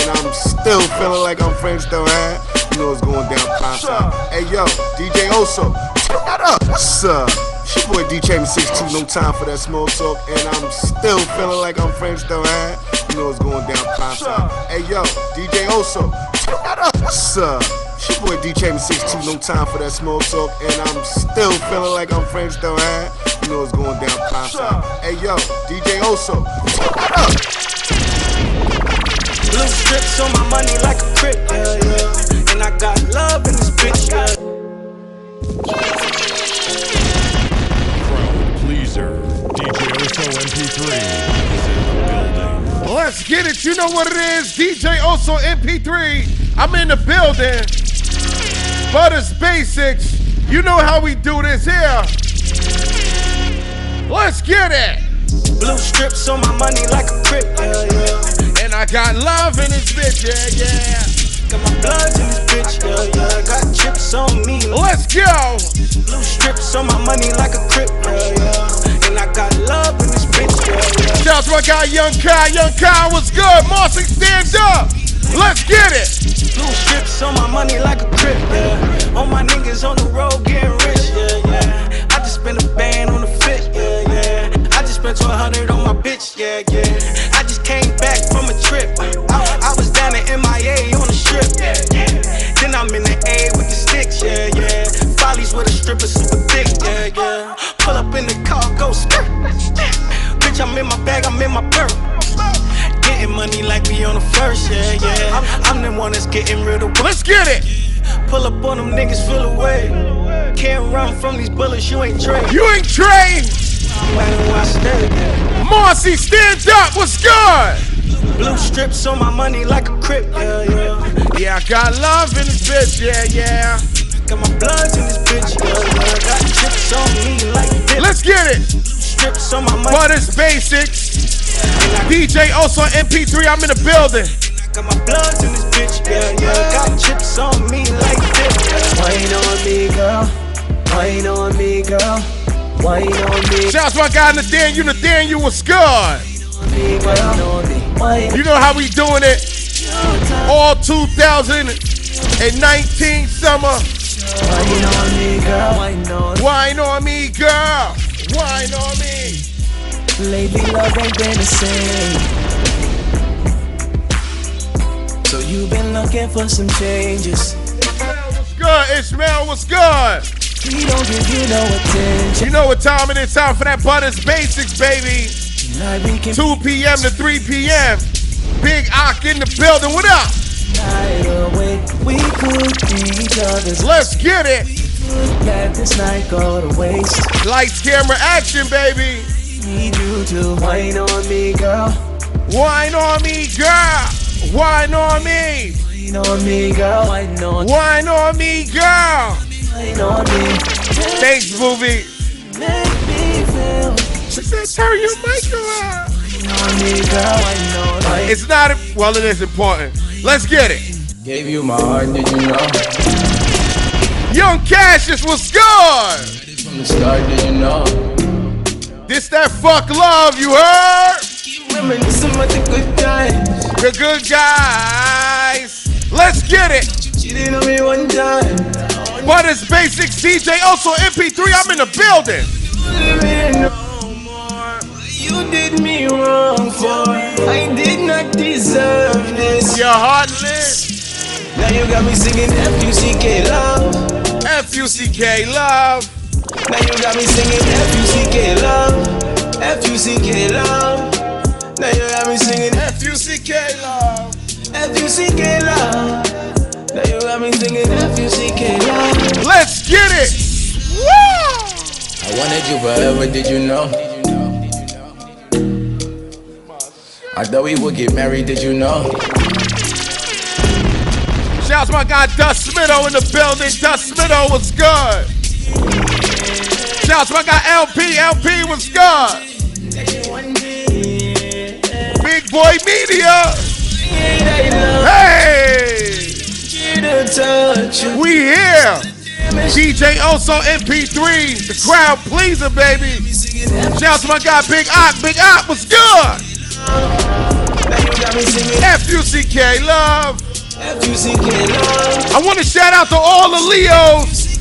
I'm still feeling like I'm friends though, huh? You know what's going down, pops out. Hey yo, DJ Oso, turn that up. What's up? It's your boy DJ M62, no time for that small talk, and I'm still feeling like I'm friends though, huh? You know what's going down, pops out. Hey yo, DJ Oso, turn that up. What's up? It's your boy DJ M62, no time for that small talk, and I'm still feeling like I'm friends though, huh? You know what's going down, pops out. Hey yo, DJ Oso, turn that up. Blue strips on my money like a crip, yeah, yeah. And I got love in this bitch, yeah. Crowd pleaser, DJ Oso MP3 is in the building. Let's get it, you know what it is, DJ Oso MP3. I'm in the building, but it's basics. You know how we do this here. Let's get it. Blue strips on my money like a crip, yeah, yeah. And I got love in this bitch, yeah, yeah. Got my blood in this bitch, yeah, yeah. Got chips on me. Let's go. Blue strips on my money like a crip, yeah, yeah. And I got love in this bitch, yeah, yeah. Shout out to my guy, Young Kai. Young Kai, what's good? Marcy, stand up. Let's get it. Blue strips on my money like a crip, yeah. All my niggas on the road getting rich, yeah, yeah. I just spent a band on the fit, yeah, yeah. I just spent 100 on my bitch, yeah, yeah. I just came back from a trip. I was down in MIA on the strip, yeah, yeah. Then I'm in the A with the sticks, yeah, yeah. Follies with a stripper super thick, yeah, yeah. Pull up in the car, go skirt. Bitch, I'm in my bag, I'm in my purse. Getting money like we on the first, yeah, yeah. I'm the one that's getting rid of. Let's get it. Pull up on them niggas, feel away. Can't run from these bullets, you ain't trained. You ain't trained. Marcy, stand up. What's good? Blue strips on my money like a crip, yeah, yeah. Yeah, I got love in this bitch, yeah, yeah. Got my blood in this bitch, yeah, yeah. Got chips on me like this. Let's get it. Strips on my money. But it's basics. DJ Oso MP3, I'm in the building. Got my blood in this bitch, yeah, yeah. Got chips on me like this. Wine on me, girl. Wine on me, girl. Wine on me. Shout out to my guy Nathaniel, what's good? You know how we doing it. All 2019 summer. Wine on me, girl. Wine on me, girl. Wine on me. Lately love ain't been the same. So you've been looking for some changes. What's good, Ishmael? What's good? He don't give you no attention. You know what time it is? Time for that Butters Basics, baby. 2 p.m. to 3 p.m. Big Ock in the building. What up? Away, we could be each other's. Let's get it. Let this night go to waste. Lights, camera, action, baby. Need you to wine on me, girl. Wine on me, girl. Wine on me. Wine on me, girl. Wine on me. Wine on me, girl. Wine on me. Thanks, movie. Make me feel. She said, turn your mic around. Wine on me, girl. Wine on me. It's not, well, it is important. Let's get it. Gave you my heart, did you know? Young Cassius, what's good? From the start, did you know? This that fuck love, you heard? Reminiscing about the good times. The good guys. Let's get it. Cheated on me one time. But it's basics, DJ Oso MP3, I'm in the building. You did me wrong for. I did not deserve this. You're heartless. Now you got me singing F-U-C-K love. F-U-C-K love. Now you got me singing F-U-C-K love. F-U-C-K love. Now you got me singing F-U-C-K love. F-U-C-K love. Now you got me singing F-U-C-K love. Let's get it. Woo! I wanted you forever, did you know? I thought we would get married, did you know? Shout out to my guy Dust Smitho in the building. Dust Smitho, what's good? Shout out to my guy LP. LP, what's good? Big Boy Media. Hey! We here. DJ Oso MP3, the crowd pleaser, baby. Shout out to my guy Big Ock. Big Ock, what's good? got me singing F-U-C-K, love. F-U-C-K, love. I want to shout out to all the Leos.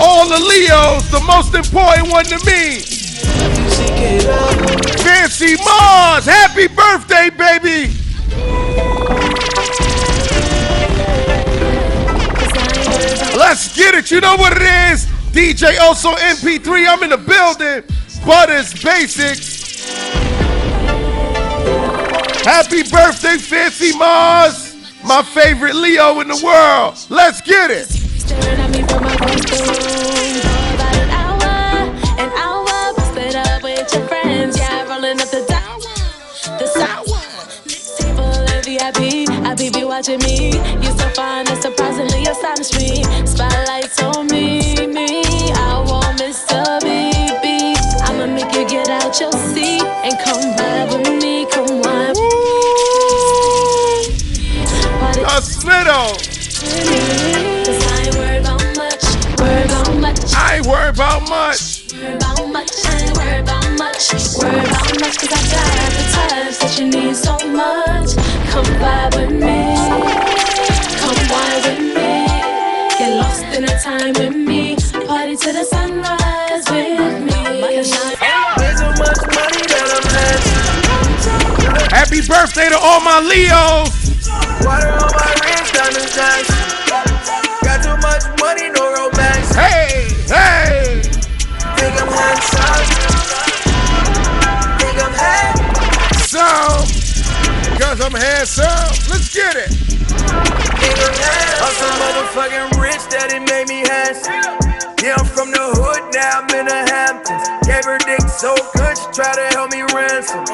All the Leos, the most important one to me. F-U-C-K, love. Fancy Mars, happy birthday, baby. Let's get it. You know what it is. DJ Oso MP3. I'm in the building. Butters Basics. Happy birthday, Fancy Mars. My favorite Leo in the world. Let's get it. Staring at me from across the room for about an hour, split up with your friends, yeah, rolling up the sour. Table in VIP, I be watching me. You're so fine and surprisingly astonish me. Spotlights on me, I want Mr. BB. I'ma make you get out your seat and come vibe with me, come wine. Slitto. I ain't worried about much. I ain't worried about much. Cause I got the touch that you need so much. Come vibe with me. Come wine with me. Get lost in the time with me. Party to the sunrise with me. There's so much money that I'm having. Happy birthday to all my Leos. Water on my wrist, diamonds nice. Got too much money, no romance. Hey. Think I'm handsome. Think I'm handsome. Cause I'm handsome. Let's get it. Think I'm handsome. I'm so motherfucking rich that it made me handsome. Yeah, I'm from the hood, now I'm in the Hamptons. Gave her dick so good, she tried to help me ransom.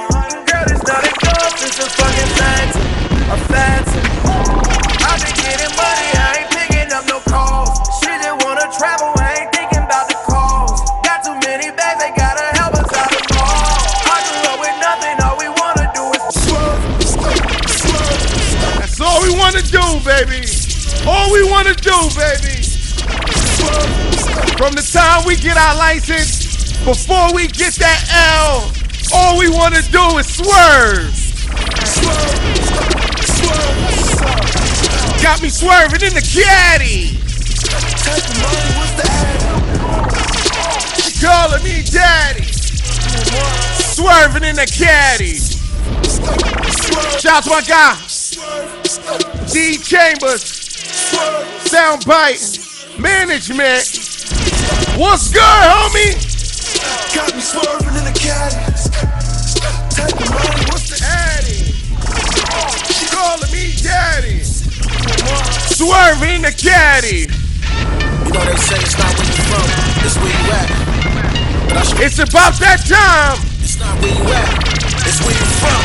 Girl, it's not a ghost, it's a fucking phantom. A phantom. I've been getting money, I ain't picking up no calls. She just wanna travel, I ain't thinking about the calls. Got too many bags, they gotta help us out the mall. I grew up with nothing, all we wanna do is swerve. That's all we wanna do, baby. All we wanna do, baby. From the time we get our license, before we get that L, all we wanna do is swerve. Got me swerving in the caddy. Calling me daddy. Swerving in the caddy. Shout out to my guy, D Chambers, Soundbite Management. What's good, homie? Got me swerving in the caddy. What's the addy? She calling me daddy. Swerving in the caddy. You know they say it's not where you from, it's where you at. But It's about that time. it's not where you at, it's where you from.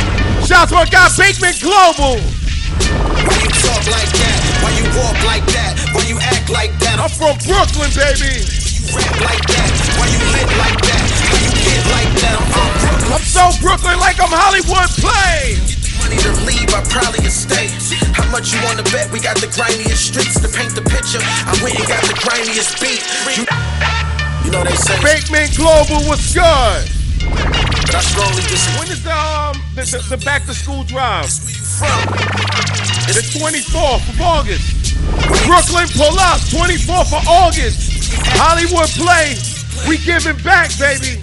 Shout out to my guy, Bakeman Global. Why you talk like that? Why you walk like that? Why you act like that? I'm from Brooklyn, baby. You rap like that? Why you lit like that? How you get like that? I'm from Brooklyn. I'm so Brooklyn like I'm Hollywood Play. Money to leave, I probably a stay. How much you wanna bet? We got the grimiest streets to paint the picture. I went and got the grimiest beat. You know they say Bakeman Global, what's good? but I strongly disagree. When is the back to school drive? Where you from? The 24th of August. Brooklyn, pull up. 24th of August. Hollywood Play. We giving back, baby.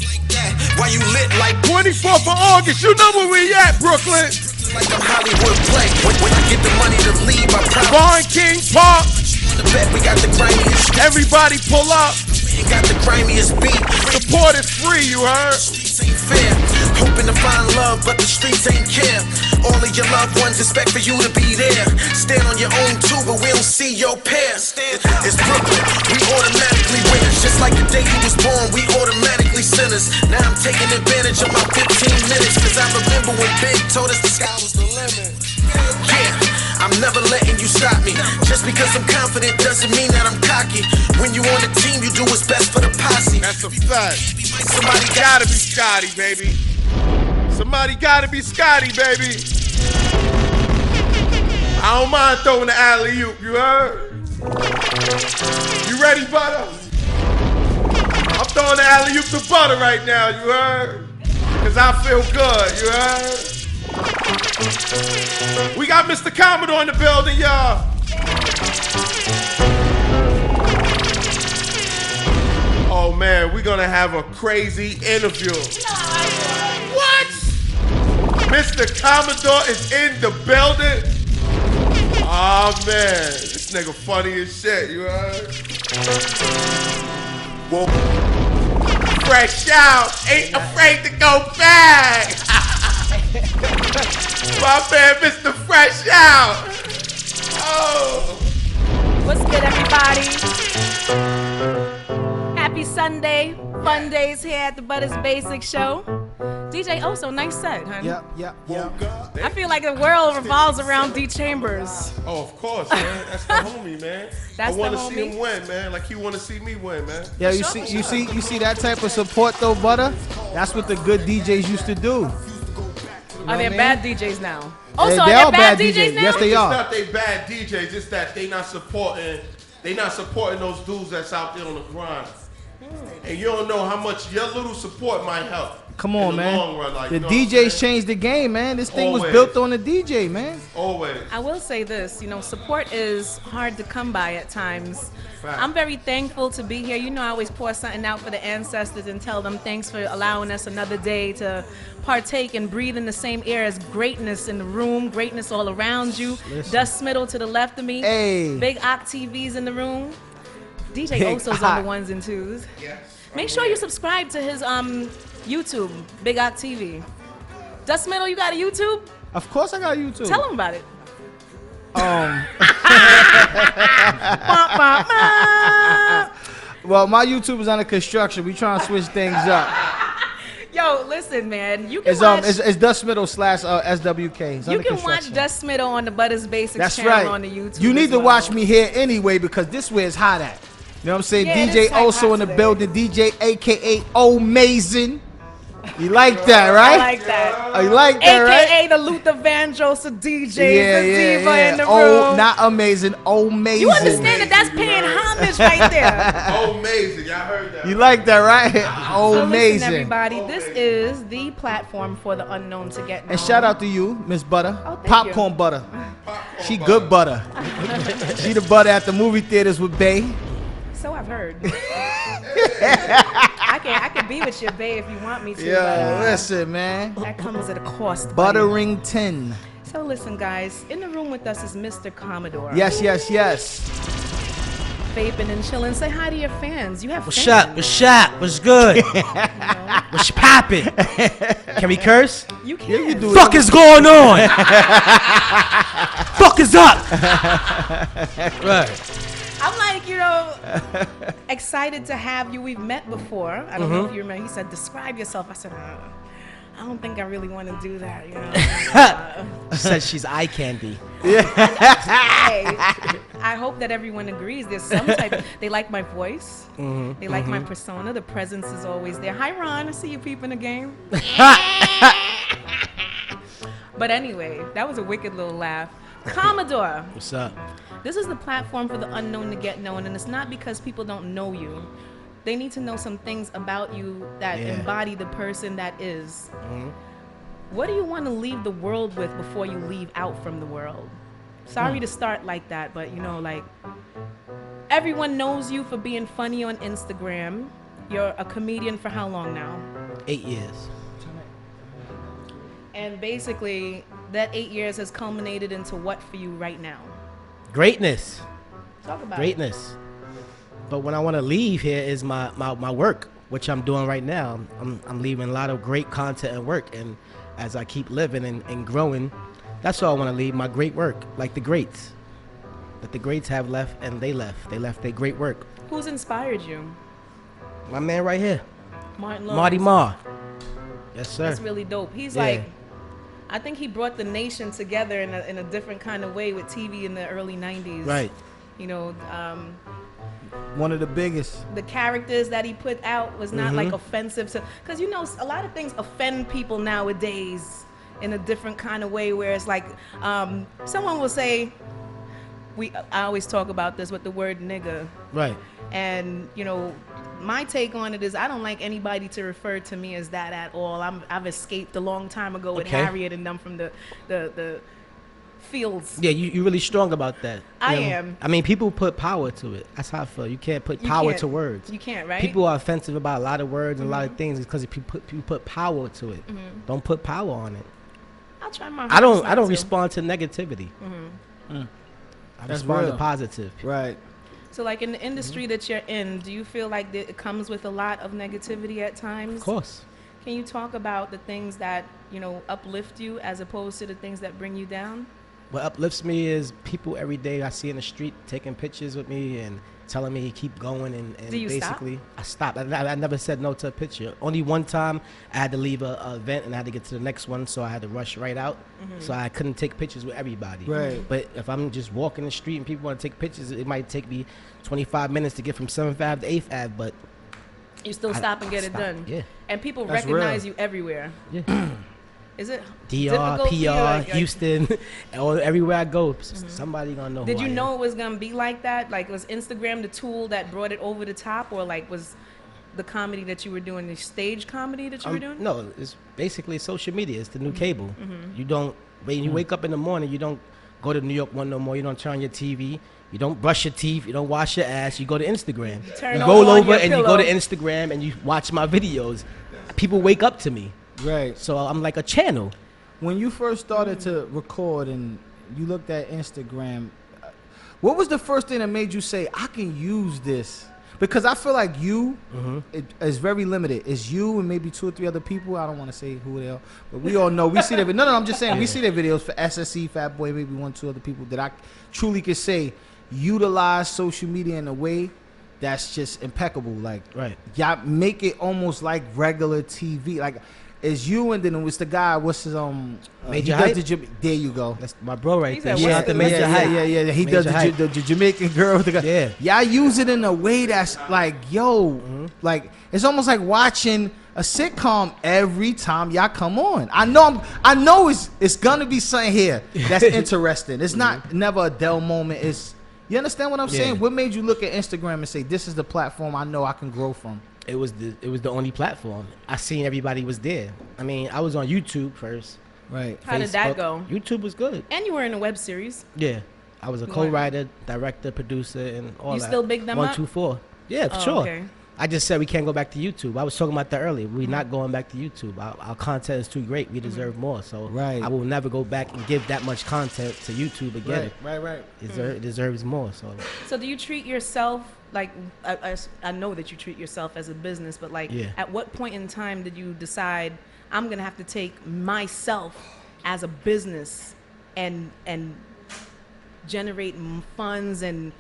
Why you lit like 24th of August. You know where we at, Brooklyn. like I'm Hollywood play? When I get the money to leave, I promise. Barn King Park. The bet we got the grimiest streets. Everybody pull up. We got the grimiest beat. Support is free, you heard? Streets ain't fair. Hoping to find love, but the streets ain't care. All of your loved ones expect for you to be there. Stand on your own too, but we don't see your pair. It's Brooklyn, we automatically winners. Just like the day you was born, we automatically sinners. Now I'm taking advantage of my 15 minutes. Cause I remember when Big told us the sky was the limit. Yeah, I'm never letting you stop me. Just because I'm confident doesn't mean that I'm cocky. When you on the team, you do what's best for the posse. That's a fact. Somebody Gotta be Scotty, baby. Somebody gotta be Scotty, baby. I don't mind throwing the alley-oop, you heard? You ready, Butter? I'm throwing the alley-oop to Butter right now, you heard? Cause I feel good, you heard? We got Mr. Commodore in the building, y'all. Oh man, we're gonna have a crazy interview. What? Mr. Commodore is in the building? Oh man, this nigga funny as shit, you heard? Whoa. Fresh out, ain't afraid to go back. My man, Mr. Fresh Out. Oh. What's good, everybody? Happy Sunday. Fun days here at the Butters Basic Show. DJ Oso, nice set, honey. Yep. I feel like the world revolves around D Chambers. Oh, of course, man. That's the homie, man. That's I want to the see homie? him win, man. Like he want to see me win, man. Yeah, you see that type of support though, Butter? That's what the good DJs used to do. Are there bad DJs now? They Also, are are there bad DJs now? Yes, they It's are. not they bad DJs. It's that they not supporting those dudes that's out there on the grind. And you don't know how much your little support might help. Come on, in the man. long run, like, The you know what I'm DJs saying? changed the game, man. This thing was Always. built on the DJ, man. Always. I will say this, support is hard to come by at times. Fact. I'm very thankful to be here. I always pour something out for the ancestors and tell them thanks for allowing us another day to partake and breathe in the same air as greatness in the room, greatness all around you. Listen. Dust Middle to the left of me. Hey. Big Ock TV's in the room. DJ Big Oso's on Ock. the ones and twos. Yes. Make sure you subscribe to his YouTube, Big Ock TV. Dust Middle, you got a YouTube? Of course I got YouTube. Tell him about it. Well, my YouTube is under construction. We trying to switch things up. Yo, listen, man. You can It's watch, it's Dust Middle / SWK. It's you under can watch construction. Dust Middle on the Butters Basics That's channel right. on the YouTube. You need as to well. watch me here anyway because this where it's hot at. You know what I'm saying? Yeah, it DJ is hot also in the today. building. DJ AKA O'Mazin. You like that, right? I like that. Oh, you like that, right? AKA the Luther Vandross of DJs, Yeah, the yeah, diva yeah. in the Oh, room. not amazing. Amazing. You understand that that's paying homage right there. Oh, amazing. Y'all heard that. You like that, right? So listen, Amazing. everybody, this is the platform for the unknown to get known. And shout out to you, Miss Butter. Oh, thank Popcorn you. Butter. She good butter. She the butter at the movie theaters with Bay. So I've heard. I can be with you, babe, if you want me to. Yeah, but, listen, man. that comes at a cost. buddy. Buttering 10. So listen, guys. In the room with us is Mr. Commodore. Yes. Vaping and chilling. Say hi to your fans. You have What's fans. up? What's up? What's good? What's poppin'? Can we curse? You can. Yeah, you do Fuck is going on? Fuck is up? Right. I'm like, excited to have you. We've met before. I don't know if you remember. He said, describe yourself. I said, I don't think I really want to do that. She said she's eye candy. Hey, I hope that everyone agrees. There's some type. They like my voice. They like my persona. The presence is always there. Hi, Ron. I see you peeping the game. But anyway, that was a wicked little laugh. Commodore. What's up? This is the platform for the unknown to get known, and it's not because people don't know you. They need to know some things about you that embody the person that is. What do you want to leave the world with before you leave out from the world? Sorry to start like that, but everyone knows you for being funny on Instagram. You're a comedian for how long now? 8 years. And basically, that 8 years has culminated into what for you right now? Greatness. Talk about Greatness. But when I want to leave here is my work, which I'm doing right now. I'm leaving a lot of great content and work. And as I keep living and growing, that's all I want to leave, my great work, like the greats. That the greats have left, and they left. They left their great work. Who's inspired you? My man right here, Martin Lawrence. Marty Marr. Yes, sir. That's really dope. He's Yeah. like, I think he brought the nation together in a different kind of way with TV in the early 90s. Right. One of the biggest. The characters that he put out was not like offensive to, because a lot of things offend people nowadays in a different kind of way, where it's like someone will say, I always talk about this with the word nigga. Right. And my take on it is I don't like anybody to refer to me as that at all. I've escaped a long time ago with Okay. Harriet and them from the fields. Yeah, you really strong about that. I You know? am. I mean, people put power to it. That's how I feel. You can't put power can't. to words. You can't, right? People are offensive about a lot of words and a lot of things because people put power to it. Don't put power on it. I'll try my I don't hardest not to. respond to negativity. I That's respond real. to positive. Right. So, like in the industry that you're in, do you feel like that it comes with a lot of negativity at times? Of course. Can you talk about the things that, you know, uplift you as opposed to the things that bring you down? What uplifts me is people every day I see in the street taking pictures with me and telling me keep going and Do you stop? basically I stopped. I never said no to a picture. Only one time I had to leave a event and I had to get to the next one, so I had to rush right out. So I couldn't take pictures with everybody. Right. But if I'm just walking the street and people want to take pictures, it might take me 25 minutes to get from 7th Ave to 8th Ave, but You still stop and get it stop. done. Yeah. And people That's recognize real. you everywhere. Yeah. Is it DR, difficult for you? PR, Like, Houston, or everywhere I go, somebody gonna know. did who you I know am. it was gonna be like that? Like, was Instagram the tool that brought it over the top, or like was the comedy that you were doing, the stage comedy that you were doing? No, it's basically social media. It's the new cable. You don't when you wake up in the morning, you don't go to New York One no more. You don't turn on your TV. You don't brush your teeth. You don't wash your ass. You go to Instagram. Turn You roll on over your and you go to pillow. Instagram and you watch my videos. People wake up to me, Right. so I'm like a channel. When you first started to record and you looked at Instagram, what was the first thing that made you say, I can use this? Because I feel like you it is very limited. It's you and maybe 2 or 3 other people. I don't want to say who they are, but we all know. We see their no, I'm just saying we see their videos for SSE, Fat Boy, maybe 1, 2 other people that I truly could say utilize social media in a way that's just impeccable. Like, Right. y'all make it almost like regular TV. Like, it's you and then it was the guy. What's his Major he Hype? does there you go. That's my bro right He there. said, Shout what's out to the- Major Hype. Yeah. He Major does Hype. the Jamaican girl. The guy. Yeah. Y'all use it in a way that's like, yo, like it's almost like watching a sitcom every time y'all come on. I know it's gonna be something here that's interesting. It's not never a dull moment. It's you understand what I'm Yeah. saying? What made you look at Instagram and say this is the platform I know I can grow from? It was the only platform. I seen everybody was there. I mean, I was on YouTube first. Right. How did that Facebook. go? YouTube was good. And you were in a web series. Yeah, I was a You co-writer, director, producer, and all You that. still big them up? 1, 2, 4. Yeah, for Oh, sure. okay. I just said we can't go back to YouTube. I was talking about that earlier. We're not going back to YouTube. Our content is too great. We deserve more. So Right. I will never go back and give that much content to YouTube again. Right. It deserves more. So So do you treat yourself like I know that you treat yourself as a business, but like Yeah. at what point in time did you decide I'm gonna have to take myself as a business and generate funds and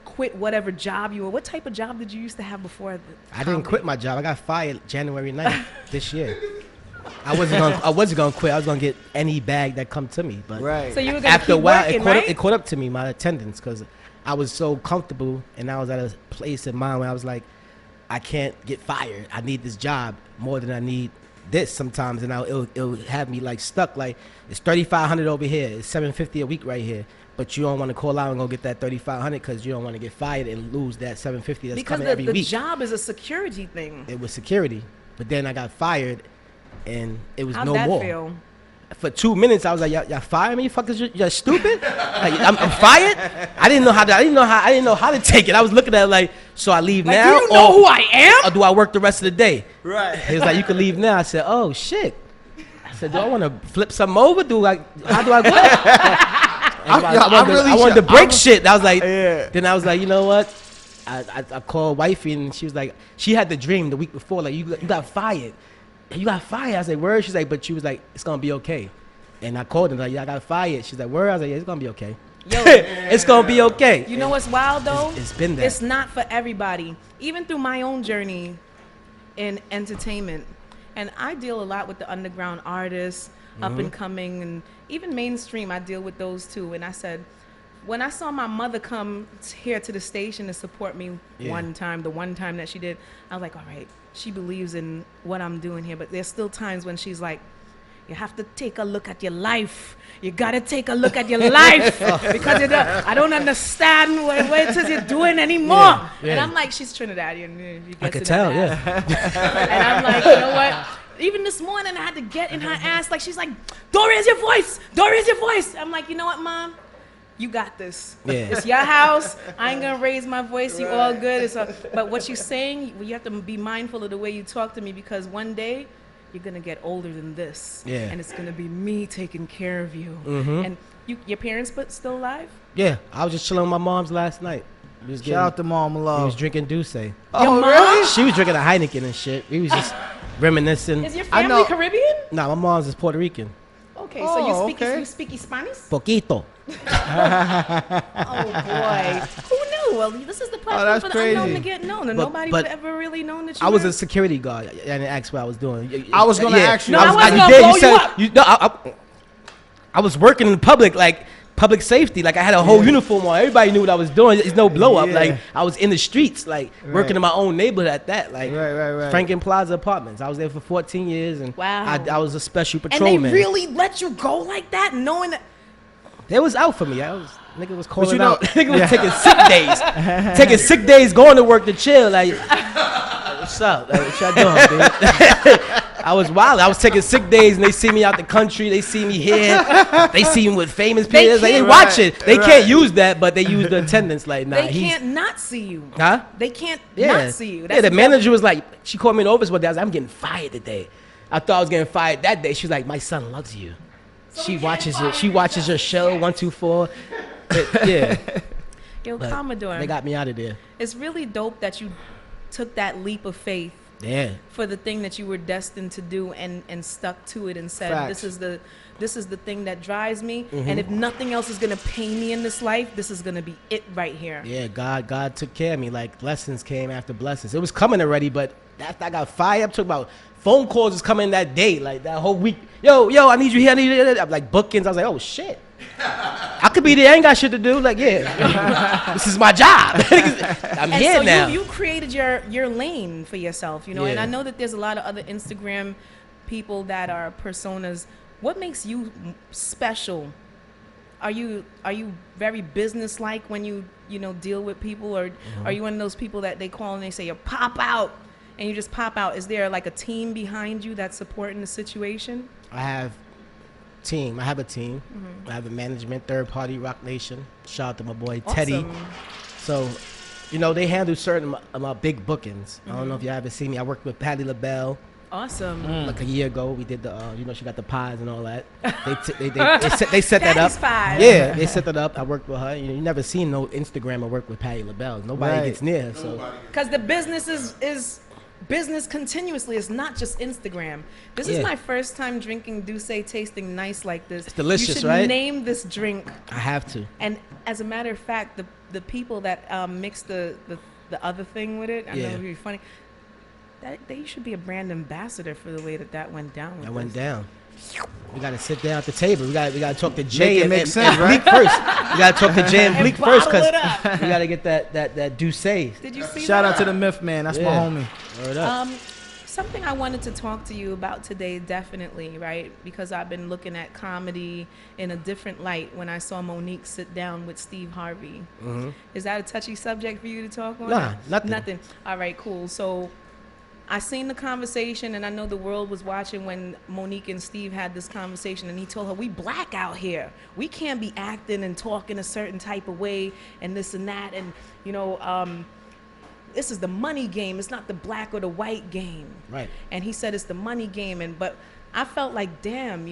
quit whatever job you were? What type of job did you used to have before? I didn't quit my job. I got fired January 9th this year. I wasn't gonna quit. I was gonna get any bag that come to me. But Right. So you were gonna after a keep while, working, it caught right? it caught up to me, my attendance, because I was so comfortable and I was at a place in mind where I was like, I can't get fired. I need this job more than I need this sometimes, and it'll have me like stuck. Like it's $3,500 over here, it's $750 a week right here, but you don't want to call out and go get that $3,500 because you don't want to get fired and lose that $750 that's because coming the every week. job is a security thing. It was security, but then I got fired, and it was How'd no that more. feel? For 2 minutes, I was like, y'all fire me, fuckers, you're stupid. Like, I'm fired. I didn't know how to take it. I was looking at it like, so I leave Like, now, do you know who I am? or do I work the rest of the day? Right. He was like, you can leave now. I said, oh shit. I said, do I want to flip something over? How do I go? I wanted to break shit. I was like, then I was like, you know what? I called wifey and she was like, she had the dream the week before, like you got fired. You got fired. I was like, word? She's like, but she was like, it's gonna be okay. And I called her like, yeah, I got fired. She's like, word? I was like, yeah, it's gonna be okay. Yo, It's gonna be okay. you know what's wild though? It's been that. It's not for everybody. Even through my own journey in entertainment, and I deal a lot with the underground artists, up and coming, and even mainstream. I deal with those too. And I said, when I saw my mother come here to the station to support me Yeah. the one time that she did, I was like, all right, she believes in what I'm doing here. But there's still times when she's like, You have to take a look at your life. You gotta take a look at your life because I don't understand what it is you're doing anymore. Yeah. And I'm like, she's Trinidadian. I could tell, yeah. And I'm like, you know what? Even this morning, I had to get in her ass. Like, she's like, don't raise your voice. Don't raise your voice. I'm like, you know what, Mom? You got this. Yeah. It's your house. I ain't gonna raise my voice. You all good. But what you're saying, you have to be mindful of the way you talk to me because one day you're gonna get older than this. Yeah. And it's gonna be me taking care of you. And your parents still alive? Yeah, I was just chilling with my mom's last night. Shout out to Mom He Love. was drinking Douce. Your mom? Really? She was drinking a Heineken and shit. We was just reminiscing. Is your I family know- Caribbean? Nah, my mom's is Puerto Rican. Okay, so you speak Spanish? Poquito. Oh boy, who knew? Well, this is the platform that's for the unknown crazy. to get known, and But- nobody but would ever really known that you. I was were. a security guard. I didn't ask what I was doing. I was gonna ask you. No, I wasn't you gonna did. blow You said you up. no. I was working in public, like public safety. Like I had a whole uniform on. Everybody knew what I was doing. It's no blow up. Yeah. Like I was in the streets, like working in my own neighborhood at that. Like Right. Franklin Plaza Apartments. I was there for 14 years, and Wow. I was a special and patrolman. they really let you go like that, knowing that. It was out for me. Nigga was calling you know- out. Nigga was taking sick days. Taking sick days, going to work to chill. Like, what's up? Like, what y'all doing, dude? I was wild. I was taking sick days, and they see me out the country. They see me here. They see me with famous people. It's like, they can't- watch it. They can't use that, but they use the attendance. Like, nah, They he's. can't not see you. Huh? They can't Yeah. not see you. Yeah, the manager was like, she called me in the office one day. I was like, I'm getting fired today. I thought I was getting fired that day. She was like, my son loves you. She watches it. She watches your show 124. Yeah, Yo, but Commodore. they got me out of there. It's really dope that you took that leap of faith Yeah. for the thing that you were destined to do and stuck to it and said, Facts. this is the thing that drives me, and if nothing else is gonna pay me in this life, this is gonna be it right here. Yeah, God took care of me. Like blessings came after blessings. It was coming already, but after I got fired up, took about phone calls was coming that day, like that whole week. Yo, I need you here. I need you here. I'm like bookings. I was like, oh shit. I could be there. I ain't got shit to do. Like, yeah, this is my job. I'm And here so now. you created your lane for yourself, you know. And Yeah. I know that there's a lot of other Instagram people that are personas. What makes you special? Are you very business-like when you deal with people, or are you one of those people that they call and they say you pop out and you just pop out? Is there like a team behind you that's supporting the situation? I have a team. I have a management, third party, Rock Nation. Shout out to my boy Teddy. Awesome. So, they handle certain of my big bookings. I don't know if you ever seen me. I worked with Patti LaBelle. Awesome. Like a year ago, we did the, she got the pies and all that. They set that up. Patty's pies. Yeah, they set that up. I worked with her. You never seen no Instagram or work with Patti LaBelle. Nobody Right. gets near. So Because the business is business continuously. It's not just Instagram. This is Yeah. my first time drinking Douce tasting nice like this. It's delicious, you should right? Name this drink. I have to. And as a matter of fact, the people that mix the other thing with it, I know Yeah. it would be funny. They should be a brand ambassador for the way that went down. With That went this. down. We gotta sit down at the table. We gotta talk to Jay it and, make and, sense, and right? Bleak first. We gotta talk to Jay and And Bleak first bottle because it up. we gotta get that Douce. Did you see Shout that? out to the Myth Man. That's my Yeah. homie. Word up. Something I wanted to talk to you about today, definitely, right? Because I've been looking at comedy in a different light when I saw Monique sit down with Steve Harvey. Is that a touchy subject for you to talk on? Nah, nothing. Nothing. All right, cool. So I seen the conversation, and I know the world was watching when Monique and Steve had this conversation, and he told her, we black out here. We can't be acting and talking a certain type of way and this and that. And, this is the money game. It's not the black or the white game. Right. And he said it's the money game. But I felt like, damn,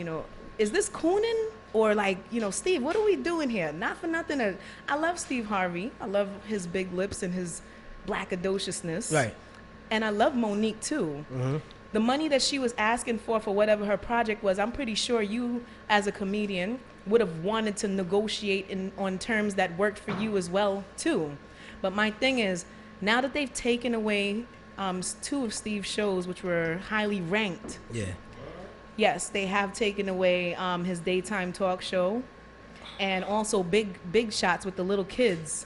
is this cooning? Or like, Steve, what are we doing here? Not for nothing. I love Steve Harvey. I love his big lips and his blackadociousness. Right. And I love Monique too. The money that she was asking for whatever her project was, I'm pretty sure you, as a comedian, would have wanted to negotiate on terms that worked for you as well too. But my thing is, now that they've taken away 2 of Steve's shows, which were highly ranked, Yeah. yes, they have taken away his daytime talk show, and also big shots with the little kids.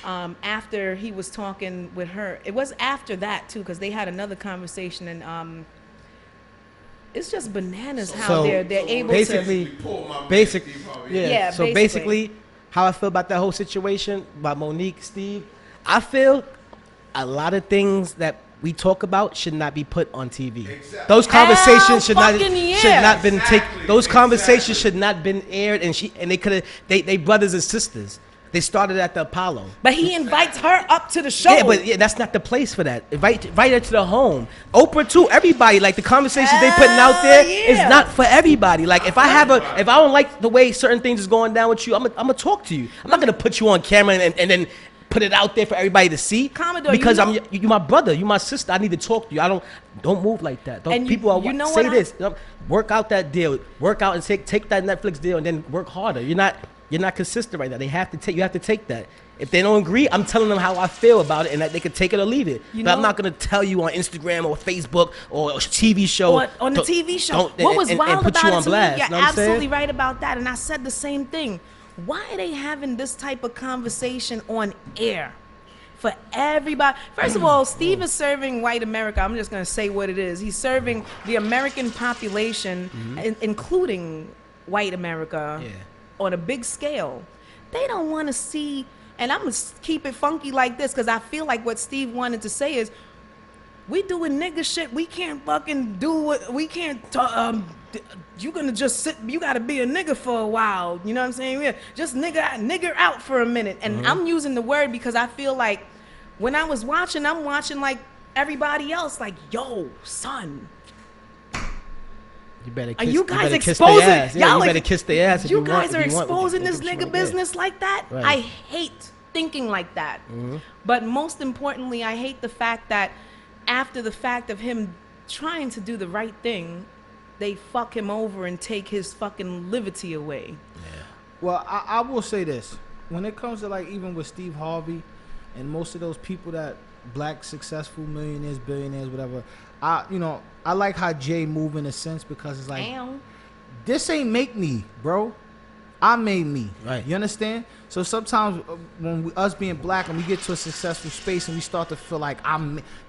After he was talking with her, it was after that too, because they had another conversation, and it's just bananas how So, they're able basically, to. Yeah. So basically, how I feel about that whole situation, about Monique, Steve, I feel a lot of things that we talk about should not be put on TV. Exactly. Those conversations should not been Exactly. those conversations should not been aired, and they could have they brothers and sisters. They started at the Apollo. But he invites her up to the show. Yeah, but that's not the place for that. Invite her to the home. Oprah too. Everybody, like the conversations they putting out there is not for everybody. Like if I don't like the way certain things is going down with you, I'm gonna talk to you. I'm not gonna put you on camera and then put it out there for everybody to see. Commodore, because you you my brother, you my sister. I need to talk to you. Don't move like that. Don't And people you know say what this. Work out that deal. Work out and take that Netflix deal and then work harder. You're not consistent right now. You have to take that. If they don't agree, I'm telling them how I feel about it and that they can take it or leave it. But I'm not going to tell you on Instagram or Facebook or a TV show. Or on the TV show. What was wild put about you it on to blast, me, you you're know what I'm saying? absolutely right about that. And I said the same thing. Why are they having this type of conversation on air? For everybody. First of all, Steve is serving white America. I'm just going to say what it is. He's serving the American population, including white America, on a big scale. They don't want to see, and I'm going to keep it funky like this because I feel like what Steve wanted to say is, we doing nigga shit. We can't fucking do what, we can't, you gonna just sit, you gotta be a nigga for a while. You know what I'm saying? Yeah, just nigger out for a minute. And I'm using the word because I feel like when I was watching, I'm watching like everybody else, like, yo, son. You better Are kiss, you guys better kiss exposing? their ass. Yeah, y'all you like, better kiss their ass. You guys are if you want exposing this what you nigga want, yeah. business like that. Right. I hate thinking like that. But most importantly, I hate the fact that after the fact of him trying to do the right thing, they fuck him over and take his fucking liberty away. Well, I will say this. When it comes to like even with Steve Harvey and most of those people that black successful millionaires, billionaires, whatever, I like how Jay move in a sense because it's like, this ain't make me, bro. I made me. Right. You understand? So sometimes when us being black and we get to a successful space and we start to feel like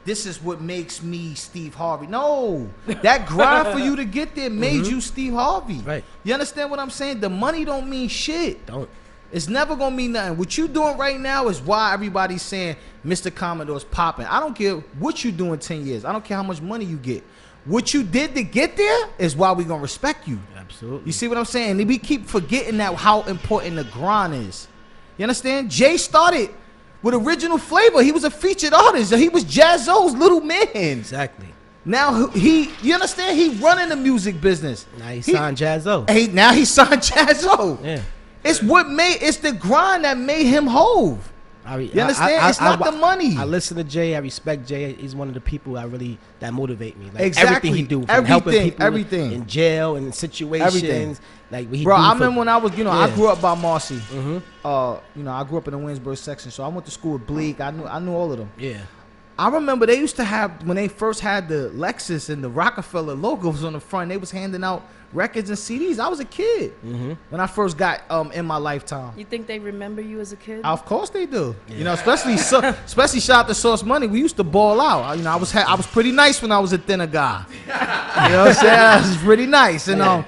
this is what makes me Steve Harvey. No, that grind for you to get there made you Steve Harvey. Right. You understand what I'm saying? The money don't mean shit. Don't. It's never gonna mean nothing. What you doing right now is why everybody's saying Mr. Commodore's popping. I don't care what you do in 10 years. I don't care how much money you get. What you did to get there is why we gonna respect you. Absolutely. You see what I'm saying? And we keep forgetting that how important the grind is. You understand? Jay started with original flavor. He was a featured artist. He was Jazzo's little man. Exactly. Now you understand? He running the music business. Now he signed Jazzo. Now he signed Jazzo. Yeah. It's the grind that made him Hove. You understand? It's not the money. I listen to Jay. I respect Jay. He's one of the people that motivate me. Like Exactly. everything he do, from helping people in jail and in situations. Everything. Like what he Bro, do I remember when I was, I grew up by Marcy. I grew up in the Williamsburg section, so I went to school with Bleak. I knew all of them. Yeah. I remember they used to have, when they first had the Lexus and the Rockefeller logos on the front, they was handing out records and CDs. I was a kid when I first got in my lifetime. You think they remember you as a kid? Of course they do. Yeah. Especially shout out to Source Money. We used to ball out. I was pretty nice when I was a thinner guy. You know what I'm saying? I was pretty nice. And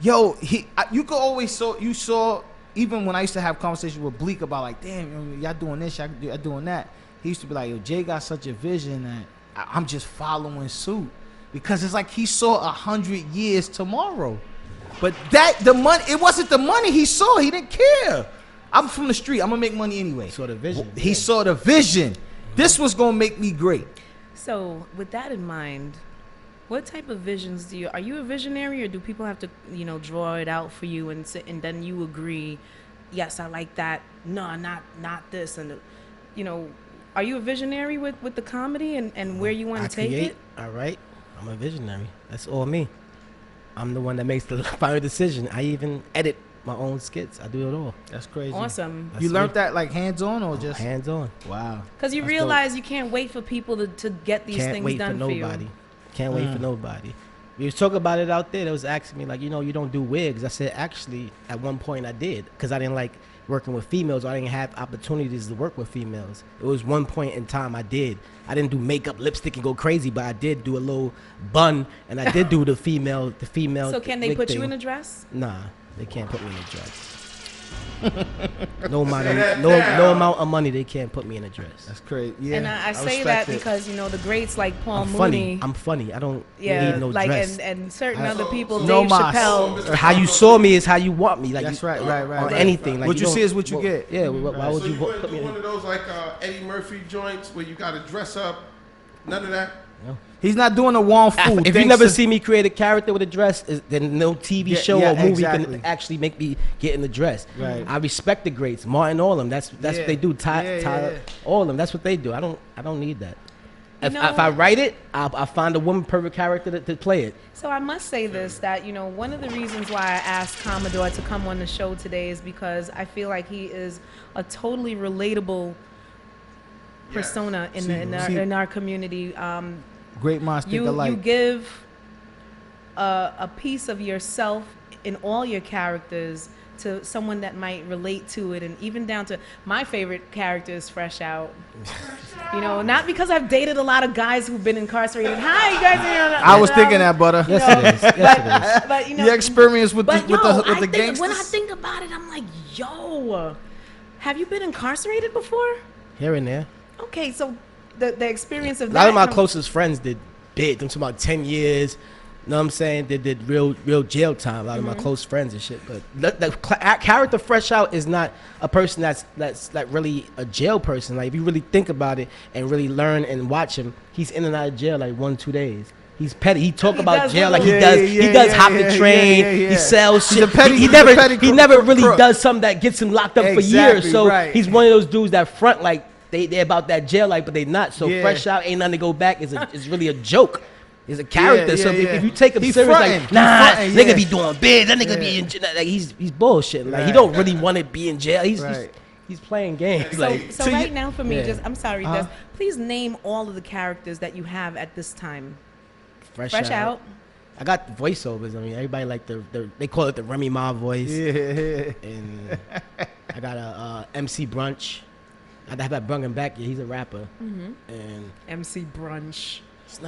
you could always saw even when I used to have conversations with Bleak about like, damn, y'all doing this, y'all doing that. He used to be like, yo, Jay got such a vision that I'm just following suit. Because it's like he saw 100 years tomorrow. But the money, it wasn't the money he saw. He didn't care. I'm from the street. I'm going to make money anyway. Saw the vision. He saw the vision. This was going to make me great. So with that in mind, what type of visions are you a visionary, or do people have to, draw it out for you and then you agree, yes, I like that. No, not this. And, are you a visionary with the comedy and where you want to take it? All right. I'm a visionary. That's all me. I'm the one that makes the final decision. I even edit my own skits. I do it all. That's crazy. Awesome. You learned that like hands-on or just? Hands-on. Wow. Because you realize you can't wait for people to get these things done for you. Can't wait for nobody. We was talking about it out there. They was asking me like, you know, you don't do wigs. I said, actually, at one point I did, because I didn't like working with females. I didn't have opportunities to work with females. It was one point in time I did. I didn't do makeup, lipstick, and go crazy, but I did do a little bun, and I did do the female. So can they wig put you thing. in a dress? Nah, they can't put me in a dress. No amount of money they can't put me in a dress. That's crazy. Yeah, And I say that respect it. because, you know, the greats like Paul I'm Mooney. funny. I'm funny. I don't need no like dress. and certain other people, No Dave mas. Chappelle. How you saw me is how you want me. Like That's you, right. on anything. Like What you don't- see is what you get. Yeah. Why would So you you put wouldn't me do in? one of those like Eddie Murphy joints where you got to dress up? None of that? He's not doing a Wong Fu. If you never see me create a character with a dress, then no TV Yeah, show yeah, or movie exactly. can actually make me get in the dress. Right. I respect the greats, Martin, all of them. That's Yeah. what they do. Tyler, Yeah. all of them. That's what they do. I don't need that. You If know- I write it, I'll find a woman perfect character to play it. So I must say this, that, you know, one of the reasons why I asked Commodore to come on the show today is because I feel like he is a totally relatable persona in our community. Great minds think alike. You give a piece of yourself in all your characters to someone that might relate to it, and even down to my favorite character is Fresh Out. You know, not because I've dated a lot of guys who've been incarcerated. Hi, you guys. I was thinking that, butter. Yes, it is. Yes, it is. But you know, Your experience with but the I think gangsters. when I think about it, I'm like, yo, have you been incarcerated before? Here and there. Okay, so the experience of A that. lot of my com- closest friends did big. I'm talking about 10 years. You know what I'm saying? They did real jail time. A lot of my close friends and shit. But the character Fresh Out is not a person that's like really a jail person. Like if you really think about it and really learn and watch him, he's in and out of jail like 1-2 days. He's petty. He talk about does jail look like like- he does hop the train. He sells He's shit. a petty- he he's a never petty he never really crook. does something that gets him locked up for years. Exactly, So right. he's one of those dudes that front like they about that jail life, but they not. So Yeah. Fresh Out ain't nothing to go back. It's really a joke. He's a character. Yeah, So yeah, if you take him He serious, frontin', like he nah, frontin', nigga yeah. be doing big. That nigga be in jail. Like he's bullshit. Like he Right. don't really want to be in jail. Right. He's playing games. So, Like so So right you- now for me, Yeah. just I'm sorry, Uh-huh. Des, please name all of the characters that you have at this time. Fresh Out. I got the voiceovers. I mean, everybody like they call it the Remy Ma voice. Yeah. And I got a MC Brunch. I haven't brought him back yet. He's a rapper. And MC Brunch. it's